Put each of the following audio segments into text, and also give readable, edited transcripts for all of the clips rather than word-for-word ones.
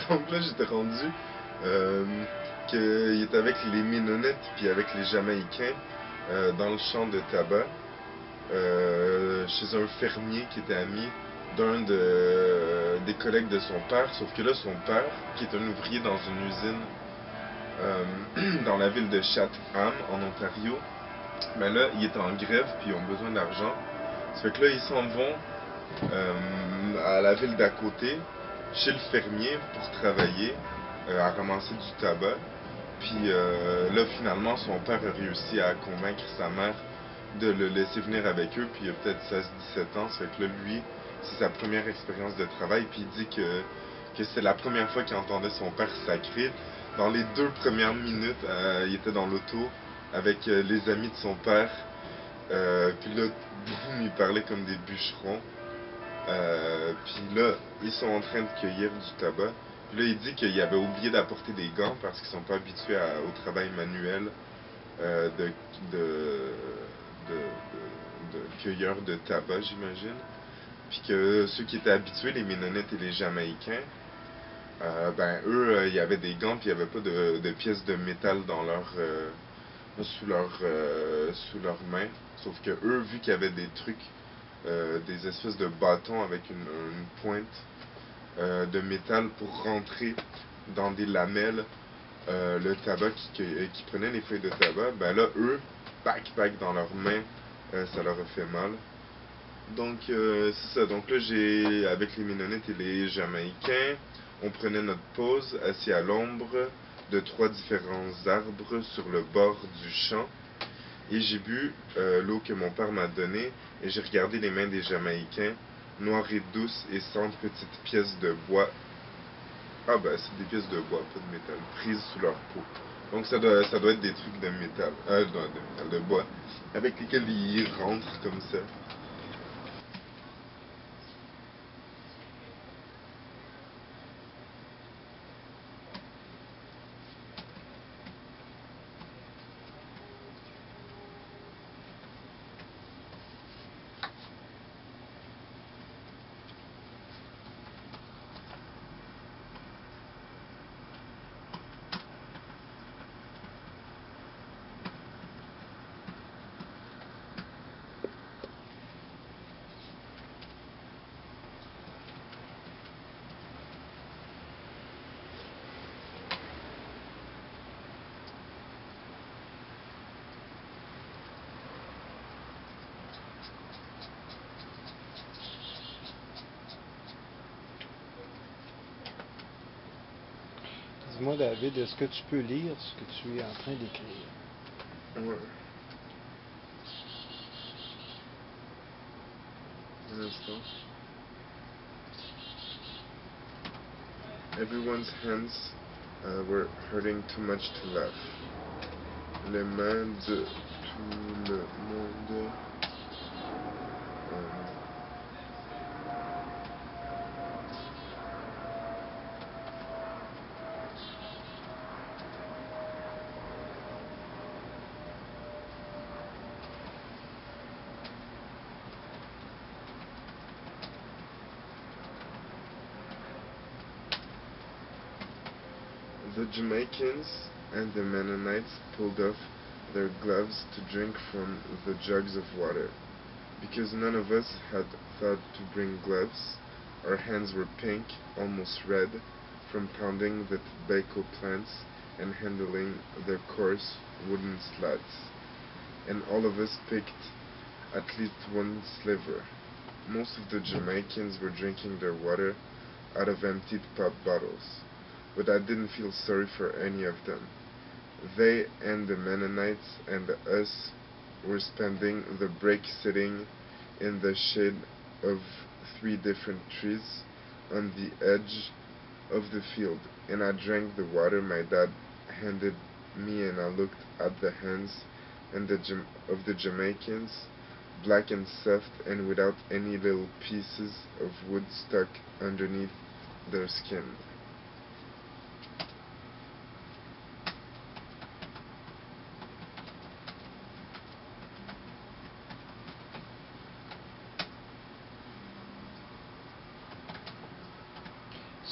Donc là, j'étais rendu euh, qu'il était avec les Ménonites puis avec les Jamaïcains dans le champ de tabac chez un fermier qui était ami des collègues de son père. Sauf que là, son père, qui est un ouvrier dans une usine dans la ville de Chatham, en Ontario, ben là, il est en grève puis ils ont besoin d'argent. Ça fait que là, ils s'en vont à la ville d'à côté, chez le fermier, pour travailler, à ramasser du tabac. Puis là, finalement, son père a réussi à convaincre sa mère de le laisser venir avec eux. Puis il a peut-être 16-17 ans. Ça fait que là, lui, c'est sa première expérience de travail. Puis il dit que c'est la première fois qu'il entendait son père sacrer. Dans les 2 premières minutes, il était dans l'auto avec les amis de son père. Puis là, boum, il parlait comme des bûcherons. Puis là, ils sont en train de cueillir du tabac. Puis là, il dit qu'il avait oublié d'apporter des gants parce qu'ils sont pas habitués au travail manuel euh, de, de, de cueilleurs de tabac, j'imagine. Puis que ceux qui étaient habitués, les Ménonites et les Jamaïcains, ben eux, il y avait des gants puis il n'y avait pas de pièces de métal dans sous leurs mains. Sauf que eux, vu qu'il y avait des trucs des espèces de bâtons avec une pointe de métal pour rentrer dans des lamelles le tabac qui prenait les feuilles de tabac, ben là, eux, pac dans leurs mains, ça leur a fait mal. Donc, c'est ça. Donc là, avec les Ménonites et les Jamaïcains, on prenait notre pause assis à l'ombre de 3 différents arbres sur le bord du champ. Et j'ai bu l'eau que mon père m'a donnée et j'ai regardé les mains des Jamaïcains, noires et douces et sans petites pièces de bois. Ah ben c'est des pièces de bois, pas de métal, prises sous leur peau. Donc ça doit être des trucs de métal, de bois, avec lesquels ils rentrent comme ça. Dis-moi, David, est-ce que tu peux lire ce que tu es en train d'écrire? Ouais, un instant. Everyone's hands were hurting too much to laugh. Les mains de tout le monde. euh, The Jamaicans and the Mennonites pulled off their gloves to drink from the jugs of water. Because none of us had thought to bring gloves, our hands were pink, almost red, from pounding the tobacco plants and handling their coarse wooden slats. And all of us picked at least one sliver. Most of the Jamaicans were drinking their water out of emptied pop bottles, but I didn't feel sorry for any of them. They and the Mennonites and us were spending the break sitting in the shade of 3 different trees on the edge of the field, and I drank the water my dad handed me, and I looked at the hands of the Jamaicans, black and soft and without any little pieces of wood stuck underneath their skin.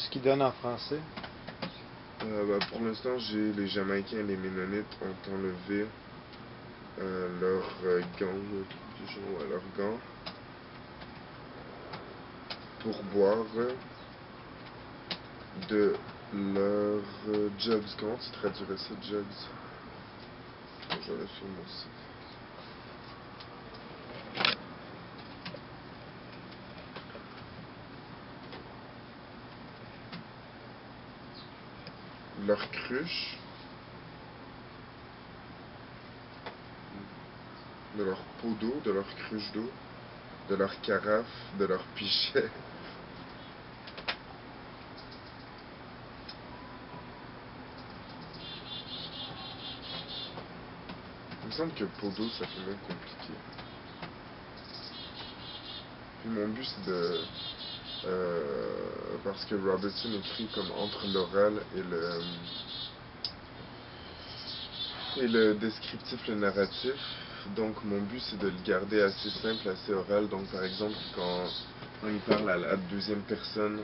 ce qu'ils donnent en français? Pour l'instant, j'ai les Jamaïcains et les Ménonites ont enlevé leurs gants, leurs gants pour boire de leurs jugs. Comment tu traduirais ça, jugs? Je vais sur mon site. Leurs cruches, de leur pot d'eau, de leur cruche d'eau, de leur carafe, de leur pichet. Il me semble que pot d'eau, ça fait même compliqué. Puis mon but, c'est de... parce que Robertson écrit comme entre l'oral et le descriptif, le narratif. Donc mon but, c'est de le garder assez simple, assez oral. Donc par exemple, quand il parle à la deuxième personne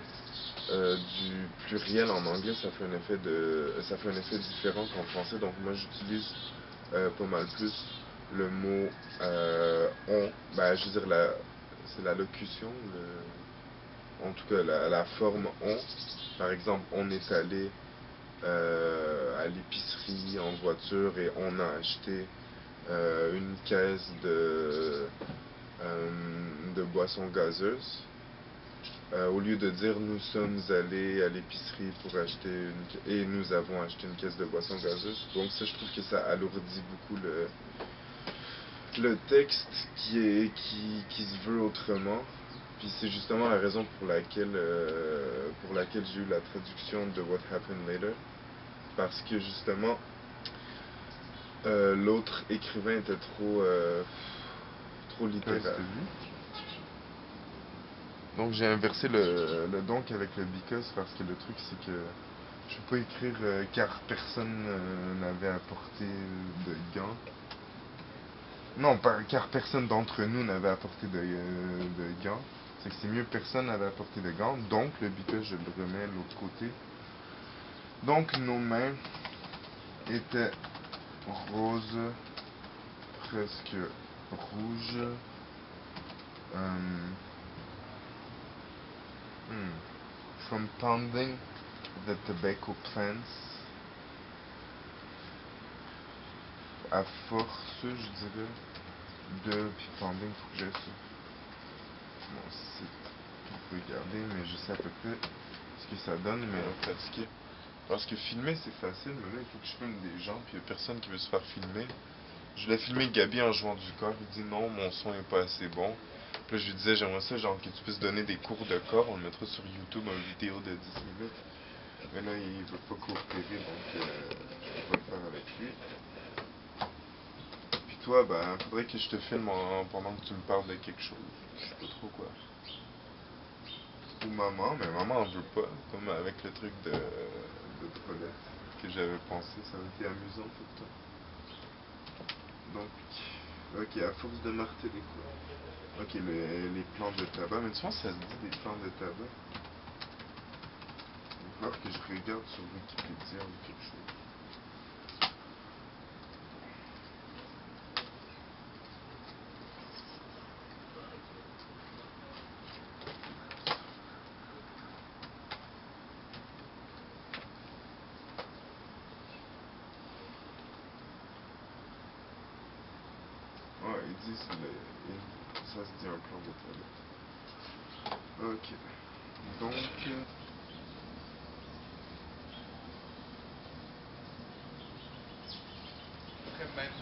du pluriel en anglais, ça fait un effet différent qu'en français. Donc moi, j'utilise pas mal plus le mot on. Je veux dire, c'est la locution, en tout cas la forme on. Par exemple, on est allé à l'épicerie en voiture et on a acheté une caisse de boissons gazeuses. Au lieu de dire nous sommes allés à l'épicerie pour acheter et nous avons acheté une caisse de boissons gazeuses. Donc ça, je trouve que ça alourdit beaucoup le texte qui se veut autrement. Puis c'est justement la raison pour laquelle j'ai eu la traduction de What Happened Later. Parce que justement, l'autre écrivain était trop littéral. Donc j'ai inversé le donc avec le because parce que le truc c'est que je peux pas écrire car personne n'avait apporté de gants. Non, car personne d'entre nous n'avait apporté de gants. C'est que c'est mieux personne n'avait apporté de gants. Donc le because je le remets de l'autre côté. Donc nos mains étaient roses, presque rouges. From pounding the tobacco plants. À force, je dirais, puis pounding, faut que j'aille sur mon site pour regarder, mais je sais à peu près ce que ça donne, mais fatigué. Parce que filmer c'est facile, mais là il faut que je filme des gens, puis il n'y a personne qui veut se faire filmer. Je voulais filmer Gabi en jouant du corps, il dit non, mon son est pas assez bon. Puis là je lui disais j'aimerais ça genre que tu puisses donner des cours de corps, on le mettra sur YouTube en vidéo de 10 minutes. Mais là il veut pas coopérer, donc je peux pas le faire avec lui. Puis toi, faudrait que je te filme pendant que tu me parles de quelque chose. Je sais pas trop quoi. Ou maman, mais maman en veut pas, comme avec le truc de toilette que j'avais pensé, ça aurait été amusant pour toi. Donc, ok, à force de marteler quoi. Ok, les plants de tabac, mais tu penses que ça se dit des plants de tabac? Il va falloir que je regarde sur Wikipédia ou quelque chose. Ouais, ils disent ça se dit un plan de tabac. Ok. Donc... très même.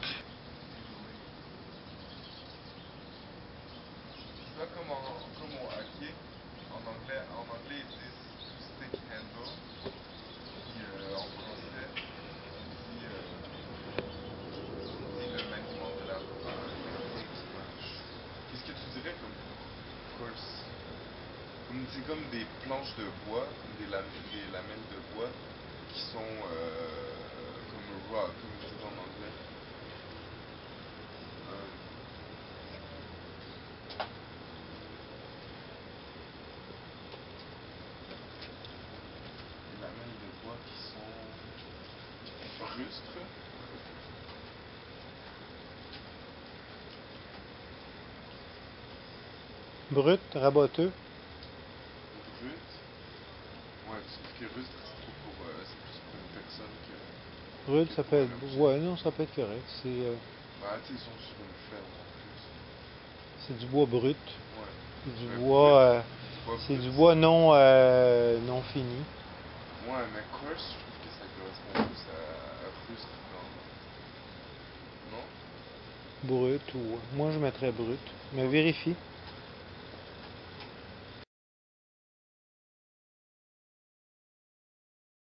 Tu vois comme au hockey, en anglais ils disent stick handle, puis en français on dit le maniement de la balle, smash. Qu'est-ce que tu dirais comme course? C'est comme des planches de bois, des lamelles de bois qui sont comme raw, comme ils disent en anglais. Brut, raboteux. Brut. Ouais, sauf que rustre, c'est trop pour. C'est plus pour une personne Brut, que ça pour peut un être. objet. Ouais, non, ça peut être correct. Bah, tu sais, ils sont sur une ferme en plus. C'est du bois brut. Ouais. C'est du Mais bois. bois C'est brut. du bois non, non fini. Ouais, mais coarse, je trouve que ça correspond plus à rustre non? Non? Brut ou. Moi, je mettrais brut. Mais vérifie.